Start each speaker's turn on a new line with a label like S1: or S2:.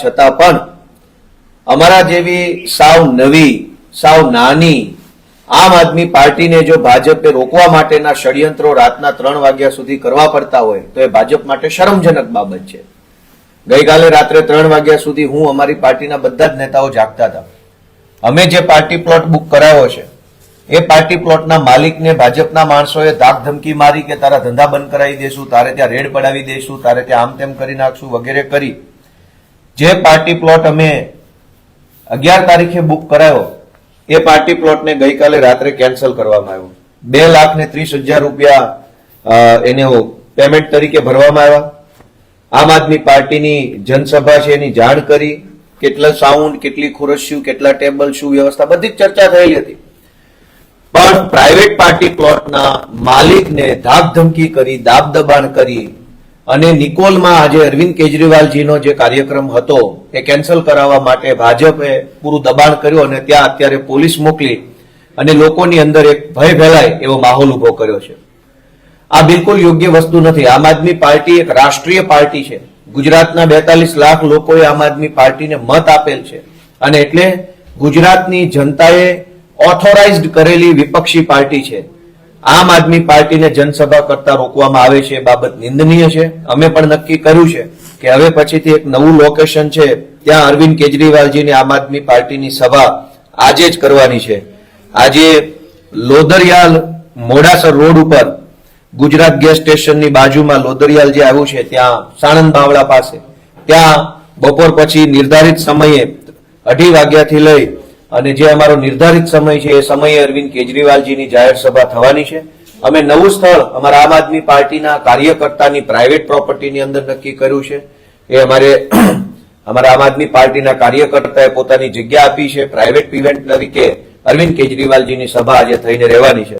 S1: છતાં પણ અમારા જેવી સાવ નવી સાવ નાની આમ આદમી પાર્ટીને જો ભાજપે રોકવા માટેના ષડયંત્રો રાતના 3 વાગ્યા સુધી કરવા પડતા હોય તો એ ભાજપ માટે શરમજનક બાબત છે। ગઈકાલે રાત્રે 3 વાગ્યા સુધી હું અમારી પાર્ટીના બધા જ નેતાઓ જાગતા હતા। અમે જે પાર્ટી પ્લોટ બુક કરાવ્યો છે એ પાર્ટી પ્લોટના માલિકને ભાજપના માણસોએ ધાક ધમકી મારી કે તારા ધંધા બંધ કરાવી દેશું, તારે ત્યાં રેડ પડાવી દઈશું, તારે ત્યાં આમ તેમ કરી નાખશું વગેરે કરી જે પાર્ટી પ્લોટ અમે 11 તારીખે બુક કરાયો એ પાર્ટી પ્લોટને ગઈકાલે રાત્રે કેન્સલ કરવામાં આવ્યો। 2,30,000 રૂપિયા એને પેમેન્ટ તરીકે ભરવામાં આવ્યા। આમ આદમી પાર્ટીની જનસભા છે એની જાણ કરી, કેટલા સાઉન્ડ, કેટલી ખુરશીઓ, કેટલા ટેબલ, શું વ્યવસ્થા, બધી જ ચર્ચા થયેલી હતી। પણ પ્રાઇવેટ પાર્ટી પ્લોટના માલિકને ધાક ધમકી કરી, દાબ દબાણ કરી અને નિકોલમાં આજે અરવિંદ કેજરીવાલજીનો જે કાર્યક્રમ હતો એ કેન્સલ કરાવવા માટે ભાજપે પૂરું દબાણ કર્યું અને ત્યાં અત્યારે પોલીસ મોકલી અને લોકોની અંદર એક ભય ફેલાય એવો માહોલ ઉભો કર્યો છે। આ બિલકુલ યોગ્ય વસ્તુ નથી। આમ આદમી પાર્ટી એક રાષ્ટ્રીય પાર્ટી છે। ગુજરાતના 42 લાખ લોકોએ આમ આદમી પાર્ટીને મત આપેલ છે અને એટલે ગુજરાતની જનતાએ ઓથોરાઇઝડ કરેલી વિપક્ષી પાર્ટી છે। આમ આદમી પાર્ટીને જનસભા કરતા રોકવામાં આવે છે એ બાબત નિંદનીય છે। અમે પણ નક્કી કર્યું છે કે હવે પછીથી એક નવું લોકેશન છે ત્યાં અરવિંદ કેજરીવાલજીની આમ આદમી પાર્ટીની સભા આજે જ કરવાની છે। આજે લોદરિયાલ મોડાસર રોડ ઉપર ગુજરાત ગેસ સ્ટેશનની બાજુમાં લોદરિયાલ જે આવ્યું છે ત્યાં સાણંદ બાવળા પાસે ત્યાં બપોર પછી નિર્ધારિત સમયે 2:30 વાગ્યાથી લઈ અને જે અમારો નિર્ધારિત સમય છે એ સમયે અરવિંદ કેજરીવાલજીની જાહેર સભા થવાની છે। અમે નવું સ્થળ અમારા આમ આદમી પાર્ટીના કાર્યકર્તાની પ્રાઇવેટ પ્રોપર્ટીની અંદર નક્કી કર્યું છે। એ અમારા આમ આદમી પાર્ટીના કાર્યકર્તાએ પોતાની જગ્યા આપી છે। પ્રાઇવેટ ઇવેન્ટ તરીકે અરવિંદ કેજરીવાલજીની સભા આજે થઈને રહેવાની છે।